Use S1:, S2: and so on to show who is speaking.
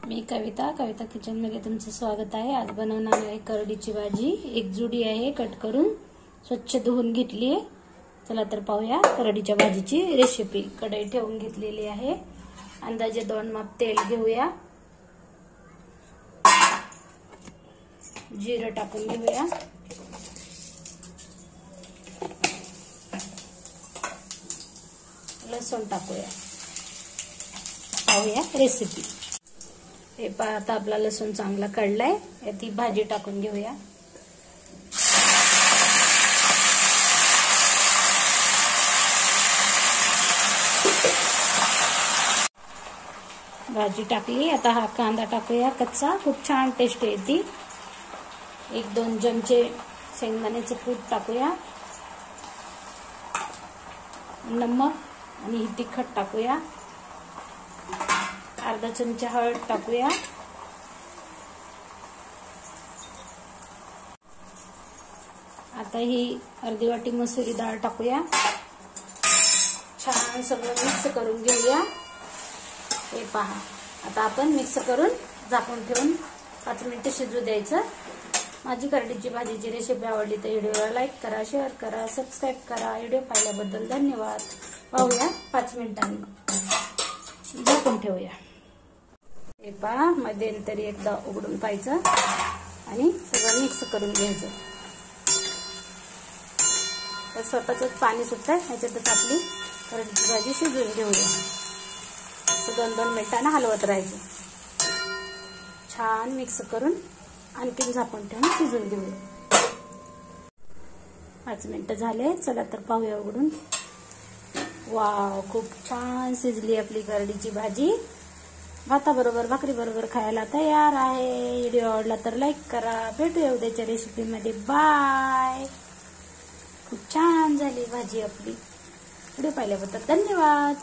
S1: मी कविता kitchen मध्ये तुमचं स्वागत आहे। आज बनवणार आहे करडीची भाजी। एक जुडी आहे, कट करून स्वच्छ धुवून घेतली आहे। चला तर पाहूया करडीच्या भाजीची रेसिपी। कढई ठेवून घेतलेली आहे। अंदाजे 2 माप तेल घेऊया। जिरं टाकून घेऊया। लसूण टाकूया। पाहूया रेसिपी। हे पहा, आता आपला लसूण चांगला काढलाय। यात भाजी टाकून घेऊया। भाजी टाकली। आता हा कांदा टाकूया कच्चा, खूप छान टेस्ट येते। 1-2 चमचे शेंगदाण्याचं कूट टाकूया। नमक आणि तिखट टाकूया। अर्धा चमचा हळद टाकूया। आता ही अर्धी वाटी मसुरी डाळ टाकूया। छान सगळं मिक्स करून घेऊया। हे पहा, आता आपण मिक्स करून झाकून ठेवून 5 मिनिटं शिजू द्यायचं। माझी करडीची भाजीची रेसिपी आवडली तर व्हिडिओला लाईक करा, शेअर करा, सबस्क्राईब करा। व्हिडिओ पाहिल्याबद्दल धन्यवाद। पाहूया 5 मिनिटांनी झाकून ठेवूया। हे पहा, मध्यंतरी एकदा उघडून पाहायचं आणि सगळं मिक्स करून घ्यायचं। तर स्वतःच पाणी सुटतंय, ह्याच्यातच आपली करडीची भाजी शिजवून घेऊया। 2-2 मिनिटांना हलवत राहायचं। छान मिक्स करून आणखीन झाकून ठेवून शिजवून घेऊया। 5 मिनिटं झाले। चला तर पाहूया उघडून। वाव, खूप छान शिजली आपली करडीची भाजी। भाताबरोबर, भाकरीबरोबर खायला तयार आहे। व्हिडिओ आवडला तर लाईक करा। भेटूया उद्याच्या रेसिपीमध्ये। बाय। खूप छान झाली भाजी आपली। व्हिडिओ पाहिल्याबद्दल धन्यवाद।